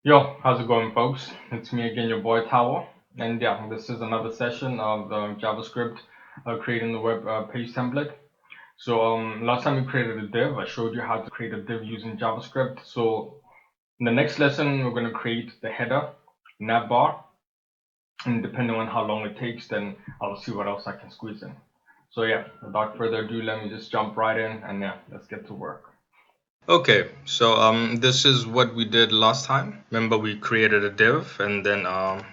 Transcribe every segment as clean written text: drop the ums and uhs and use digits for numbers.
Yo, how's it going, folks? It's me again, your boy Tower, and yeah, this is another session of JavaScript creating the web page template. So last time we created a div, I showed you how to create a div using JavaScript. So in the next lesson, we're going to create the header, navbar, and depending on how long it takes, then I'll see what else I can squeeze in. So yeah, without further ado, let me just jump right in, and yeah, let's get to work. Okay, so this is what we did last time. Remember, we created a div, and then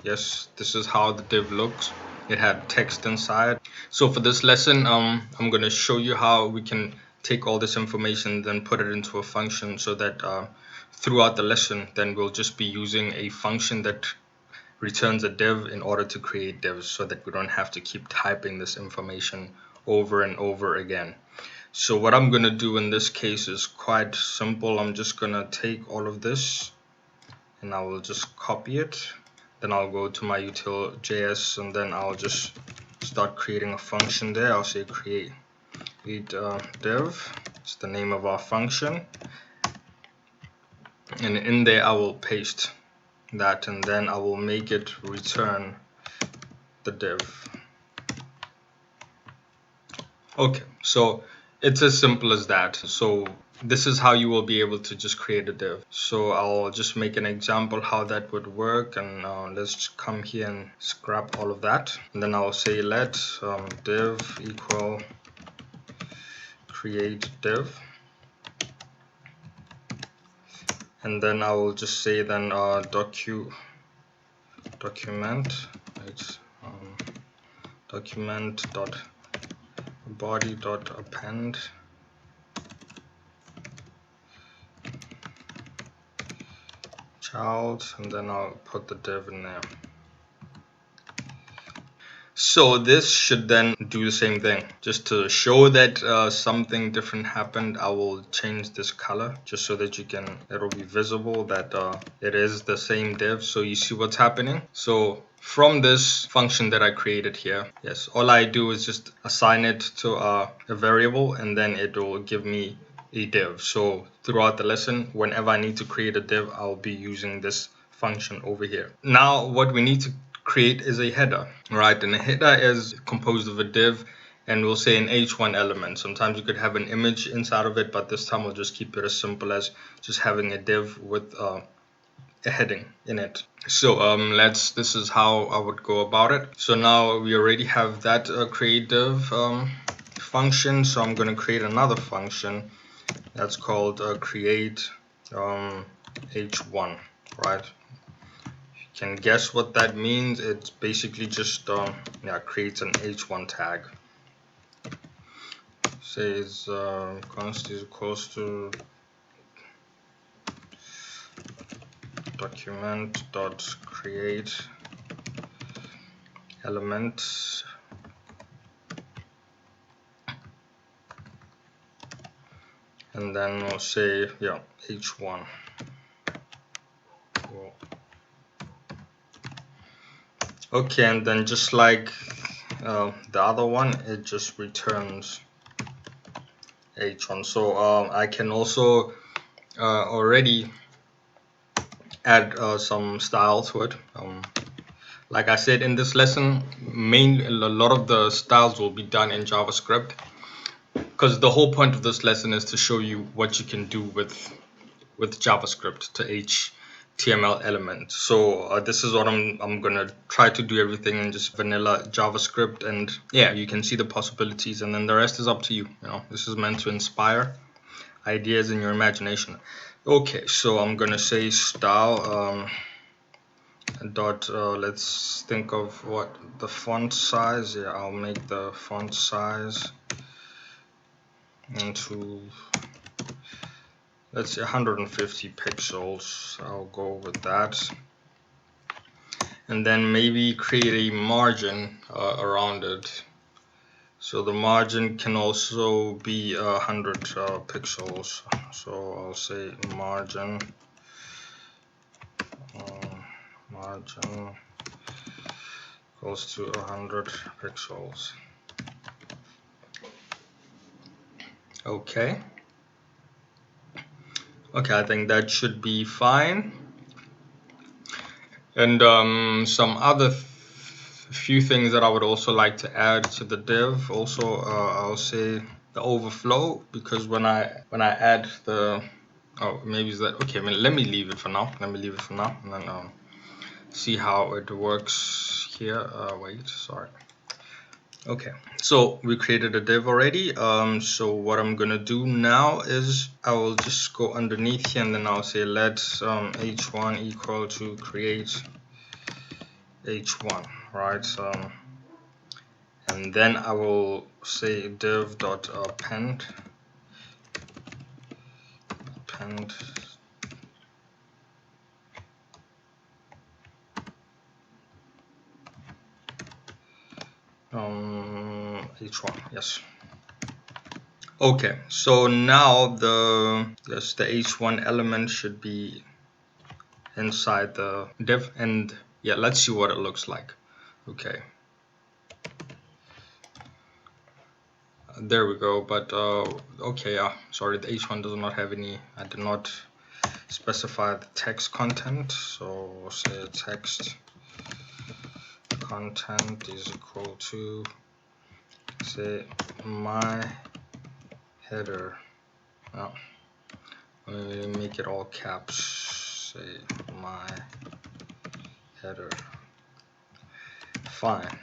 yes, this is how the div looks. It had text inside. So for this lesson, I'm gonna show you how we can take all this information, then put it into a function, so that throughout the lesson, then we'll just be using a function that returns a div in order to create divs, so that we don't have to keep typing this information over and over again. So what I'm going to do in this case is quite simple. I'm just going to take all of this and I will just copy it. Then I'll go to my util.js and then I'll just start creating a function there. I'll say create div. It's the name of our function. And in there I will paste that and then I will make it return the div. Okay, so it's as simple as that. So this is how you will be able to just create a div. So I'll just make an example how that would work, and let's just come here and scrap all of that, and then I'll say let div equal create div, and then I will just say then document right, document dot body dot append child, and then I'll put the div in there. So this should then do the same thing. Just to show that something different happened, I will change this color just so that it'll be visible that it is the same div, so you see what's happening. So from this function that I created here, yes, all I do is just assign it to a variable, and then it will give me a div. So throughout the lesson, whenever I need to create a div, I'll be using this function over here. Now what we need to create is a header, right? And a header is composed of a div and we'll say an h1 element. Sometimes you could have an image inside of it, but this time we'll just keep it as simple as just having a div with a heading in it. So this is how I would go about it. So now we already have that create div function, so I'm going to create another function that's called create h1, right? Can guess what that means. It's basically just creates an h1 tag. Says const is equals to document dot create element, and then we'll say h1. Cool. Okay, and then just like the other one, it just returns h1. So I can also already add some style to it. Like I said in this lesson, a lot of the styles will be done in JavaScript, because the whole point of this lesson is to show you what you can do with JavaScript to HTML elements. So this is what I'm gonna try to do everything in just vanilla JavaScript, and yeah, you can see the possibilities, and then the rest is up to you. You know, this is meant to inspire ideas in your imagination. Okay, so I'm gonna say style dot let's think of what the font size. Yeah, I'll make the font size into, let's say, 150 pixels. I'll go with that, and then maybe create a margin around it. So the margin can also be 100 pixels. So I'll say margin equals to 100 pixels. Okay, I think that should be fine. And some other few things that I would also like to add to the div. Also, I'll say the overflow, because when I add the maybe is that okay? I mean, let me leave it for now. And then see how it works here. Wait, sorry. Okay, so we created a div already. So what I'm gonna do now is I will just go underneath here, and then I'll say let h1 equal to create h1, right? And then I will say div.append h1, yes. Okay, so now the h1 element should be inside the div, and yeah, let's see what it looks like. Okay, there we go. But okay, sorry, the h1 does not have any. I did not specify the text content, so we'll say text content is equal to, say, my header. Oh, let me make it all caps. Say my header. Fine.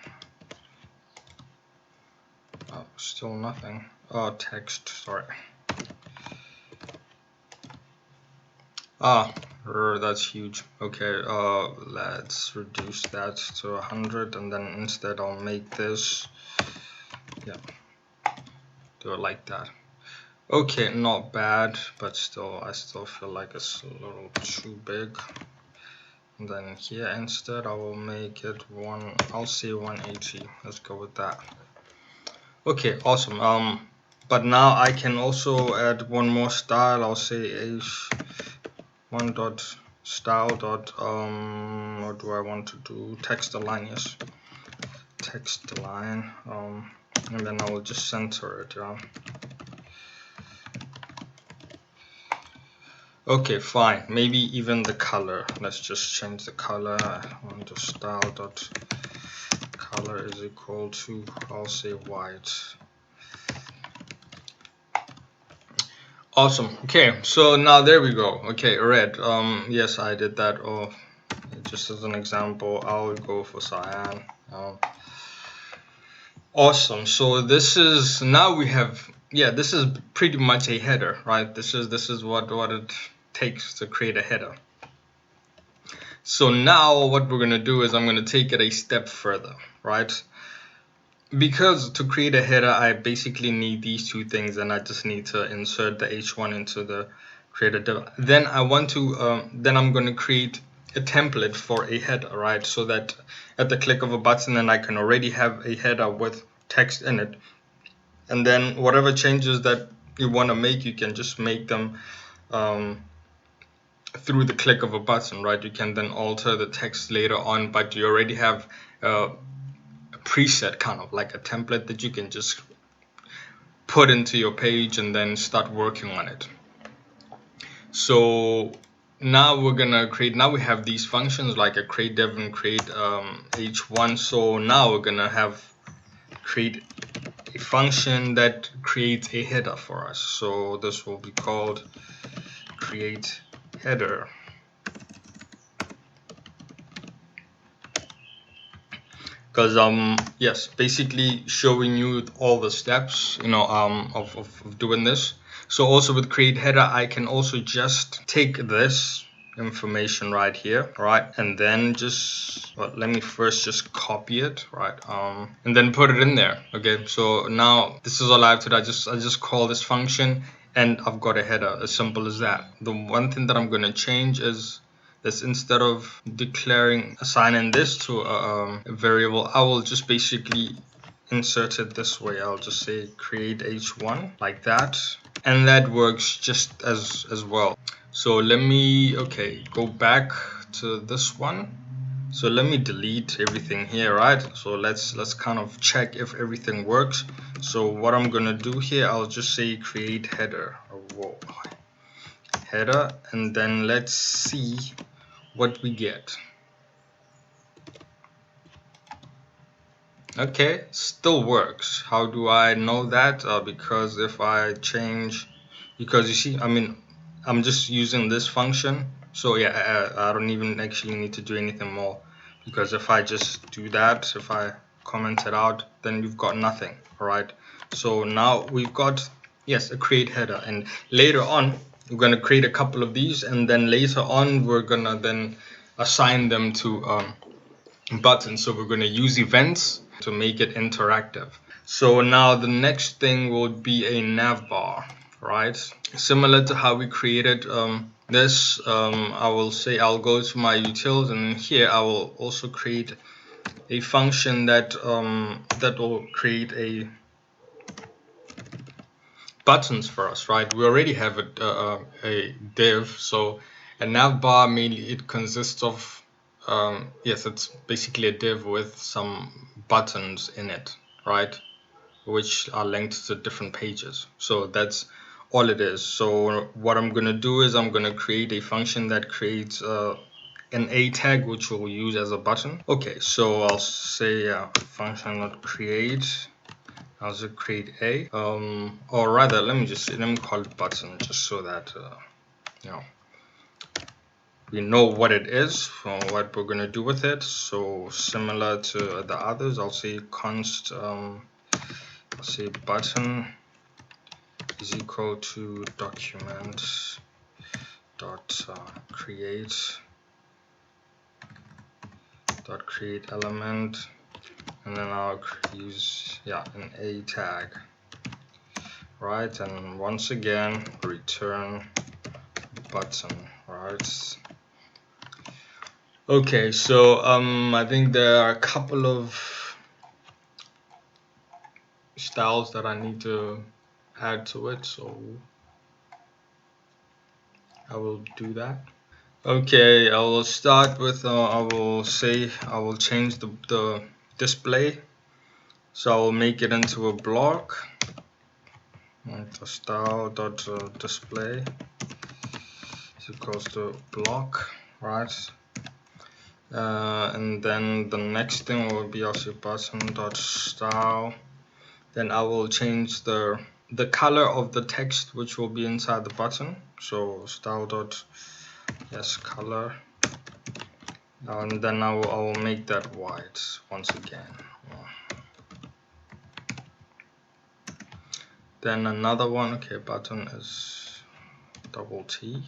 Oh, still nothing. Oh, text. Sorry. That's huge. Okay, let's reduce that to 100, and then instead I'll make this, yeah, do it like that. Okay, not bad, but still, I still feel like it's a little too big. And then here instead I will make it I'll say 180. Let's go with that. Okay, awesome. But now I can also add one more style. I'll say h1 dot style dot what do I want to do? Text align, yes. Text align. And then I will just center it, yeah. Okay, fine. Maybe even the color. Let's just change the color. I want to style dot color is equal to, I'll say white. Awesome. Okay, so now there we go. Okay, red. Yes, I did that. Oh, just as an example, I'll go for cyan. Awesome. So this is, now we have, yeah, this is pretty much a header, right? This is what it takes to create a header. So now what we're gonna do is I'm gonna take it a step further, right? Because to create a header, I basically need these two things, and I just need to insert the h1 into the creator div. Then I want to, then I'm going to create a template for a header, right? So that at the click of a button, then I can already have a header with text in it. And then whatever changes that you want to make, you can just make them through the click of a button, right? You can then alter the text later on, but you already have a preset, kind of like a template that you can just put into your page and then start working on it. So now we're gonna create, now we have these functions like a create div and create h1. So now we're gonna create a function that creates a header for us. So this will be called create header. Because yes, basically showing you all the steps, you know, of doing this. So also with create header, I can also just take this information right here, right, and then just, well, let me first just copy it, right, and then put it in there. Okay, so now this is all I have to do. I just call this function and I've got a header, as simple as that. The one thing that I'm going to change is this, instead of assigning this to a variable, I will just basically insert it this way. I'll just say create h1 like that, and that works just as well. So let me, okay, go back to this one. So let me delete everything here, right? So let's kind of check if everything works. So what I'm gonna do here, I'll just say create header. Whoa. Header, and then let's see what we get. Okay, still works. How do I know that? Because if I change, because you see, I mean, I'm just using this function. So yeah, I don't even actually need to do anything more. Because if I just do that, if I comment it out, then you've got nothing, all right? So now we've got, yes, a create header. And later on, we're going to create a couple of these. And then later on, we're going to then assign them to buttons. So we're going to use events to make it interactive. So now the next thing will be a nav bar, right? Similar to how we created this, I will say I'll go to my utils, and here I will also create a function that that will create a buttons for us, right? We already have a div, so a nav bar mainly it consists of yes, it's basically a div with some buttons in it, right? Which are linked to different pages. So that's all it is. So what I'm gonna do is I'm gonna create a function that creates an a tag which we'll use as a button. Okay, so I'll say function.create. I'll just create a or rather let me call it button just so that you know we know what it is or what we're gonna do with it. So similar to the others, I'll say const I'll say button is equal to document dot create element, and then I'll use an a tag, right? And once again return button, right? Okay, so I think there are a couple of styles that I need to add to it, so I will do that. Okay, I will start with I will say I will change the display, so I will make it into a block. The style dot display is equals to block, right? And then the next thing will be also button dot style. Then I will change the color of the text which will be inside the button. So style dot color, and then I will make that white once again. Then another one, okay, button is double T.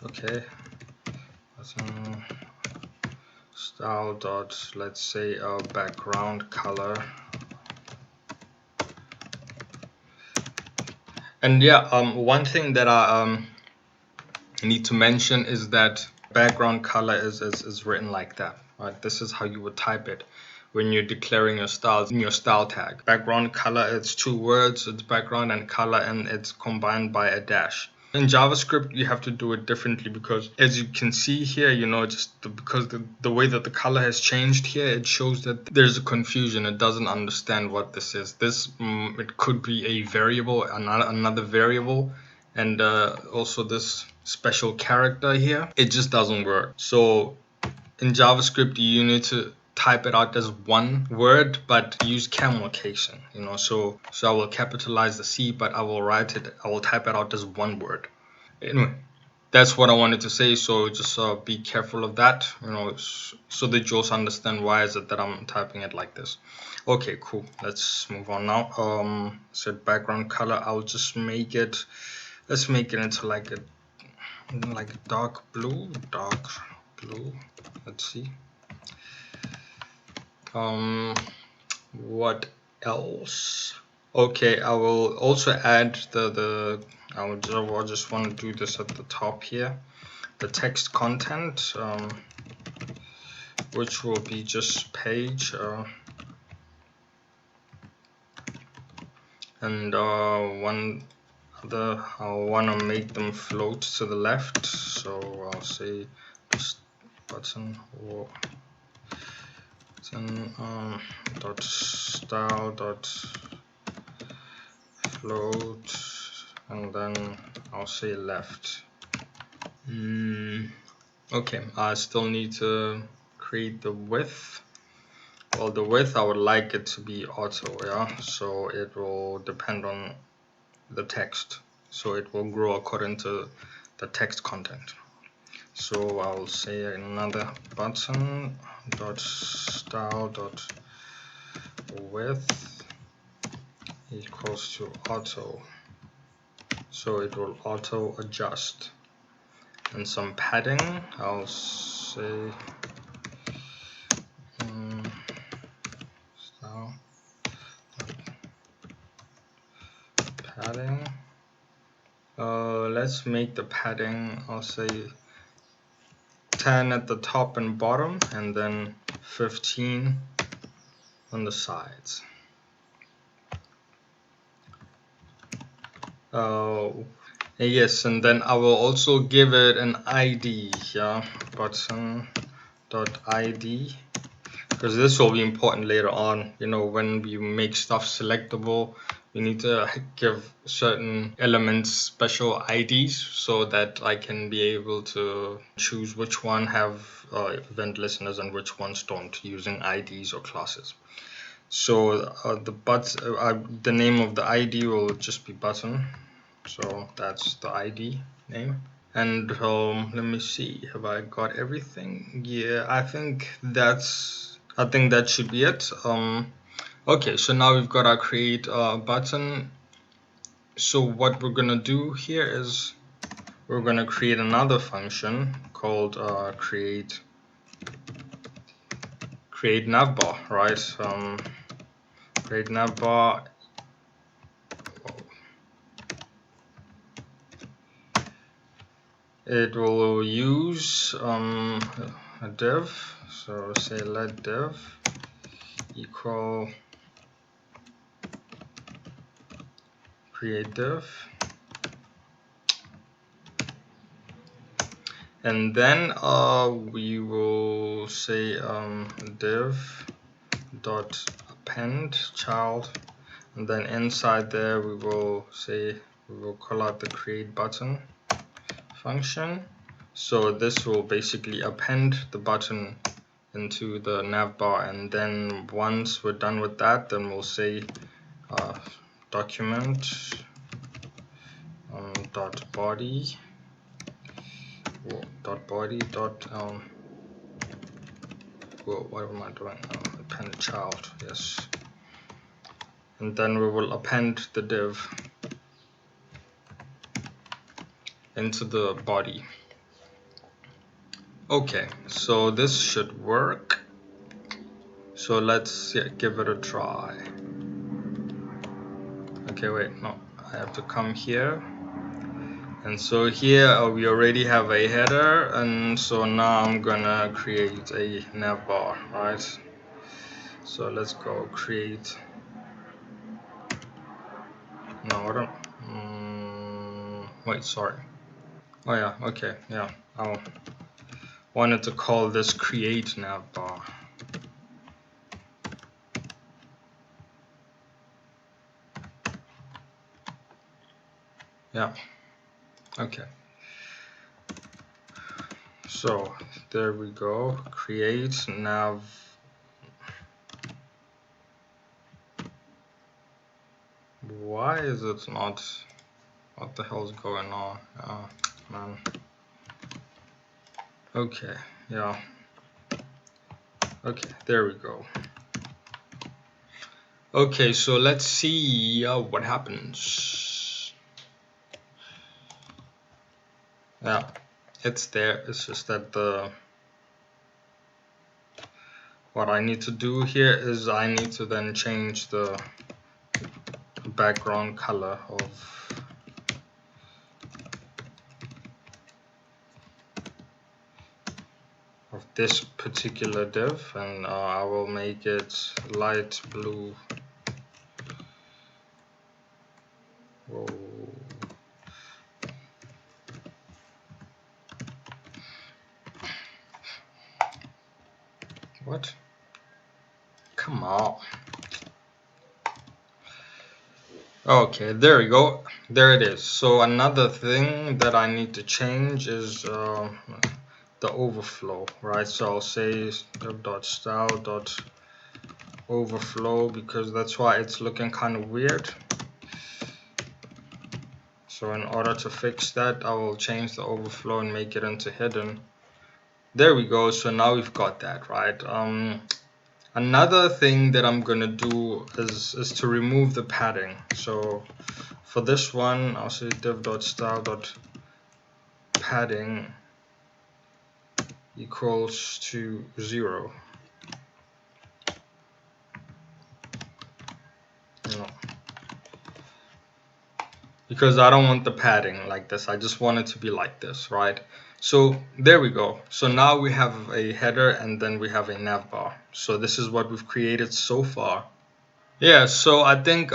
Okay, button style dot, let's say background color. And one thing that I need to mention is that background color is written like that, right? This is how you would type it when you're declaring your styles in your style tag. Background color, it's two words, it's background and color, and it's combined by a dash. In JavaScript, you have to do it differently because, as you can see here, because the way that the color has changed here, it shows that there's a confusion. It doesn't understand what this is. This it could be a variable, another variable, and also this special character here. It just doesn't work. So in JavaScript, you need to type it out as one word, but use camelcation, so I will capitalize the C, but I will type it out as one word. Anyway, that's what I wanted to say, so just be careful of that, so that you also understand why is it that I'm typing it like this. Okay, cool, let's move on now. So background color, I'll just let's make it into like a dark blue. Let's see. What else? Okay, I will also add I just want to do this at the top here, the text content, which will be just page, and one other, I want to make them float to the left, so I'll say just button or dot style dot float, and then I'll say left. Okay, I still need to create the width. well, the width I would like it to be auto, yeah, so it will depend on the text, so it will grow according to the text content. So I'll say another button dot style dot width equals to auto, so it will auto adjust. And some padding, I'll say style padding. Let's make the padding, I'll say 10 at the top and bottom, and then 15 on the sides. Yes, and then I will also give it an ID, yeah, button dot ID, because this will be important later on. You know, when we make stuff selectable, we need to give certain elements special IDs so that I can be able to choose which one have event listeners and which ones don't, using IDs or classes. So the name of the ID will just be button. So that's the ID name. And let me see, have I got everything? Yeah, I think that should be it. Okay, so now we've got our create button. So what we're gonna do here is we're gonna create another function called create navbar, right? Create navbar. It will use a div, so say let div equal create div, and then we will say div dot append child, and then inside there we will call out the create button function. So this will basically append the button into the navbar, and then once we're done with that, then we'll say document dot body what am I doing? Append child, yes, and then we will append the div into the body. Okay, so this should work. So let's give it a try. Okay, wait, no, I have to come here. And so here we already have a header, and so now I'm gonna create a navbar, right? So let's go create. No, I don't. Wait, sorry. Oh yeah, okay, yeah. I wanted to call this create navbar. Yeah. Okay. So there we go. Create nav. Why is it not? What the hell's going on? Oh, man. Okay, yeah. Okay, there we go. Okay, so let's see what happens. Yeah, it's there. It's just that what I need to do here is I need to then change the background color of this particular div, and I will make it light blue. Whoa. What? Come on. Okay, there we go. There it is. So another thing that I need to change is the overflow, right? So I'll say div.style overflow because that's why it's looking kind of weird. So in order to fix that, I will change the overflow and make it into hidden. There we go. So now we've got that, right? Another thing that I'm gonna do is to remove the padding. So for this one, I'll say div.style.padding equals to 0. No. Because I don't want the padding like this. I just want it to be like this, right? So there we go. So now we have a header and then we have a nav bar. So this is what we've created so far. Yeah, so I think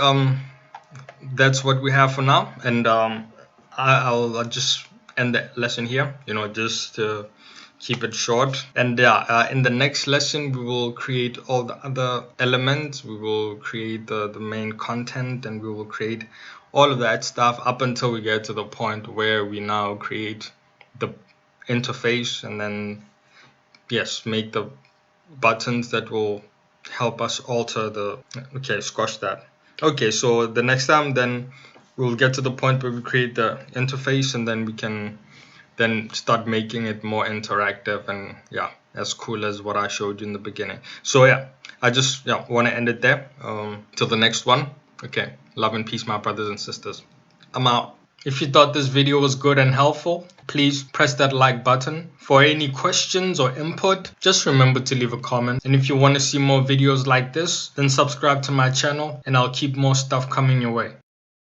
that's what we have for now, and I'll just end the lesson here, just to keep it short. And in the next lesson we will create all the other elements. We will create the main content, and we will create all of that stuff up until we get to the point where we now create the interface, and then yes, make the buttons that will help us alter the, okay, squash that. Okay, so the next time then we'll get to the point where we create the interface, and then we can then start making it more interactive and as cool as what I showed you in the beginning. So I just want to end it there. Till the next one. Okay, love and peace, my brothers and sisters. I'm out. If you thought this video was good and helpful, please press that like button. For any questions or input, just remember to leave a comment. And if you want to see more videos like this, then subscribe to my channel and I'll keep more stuff coming your way.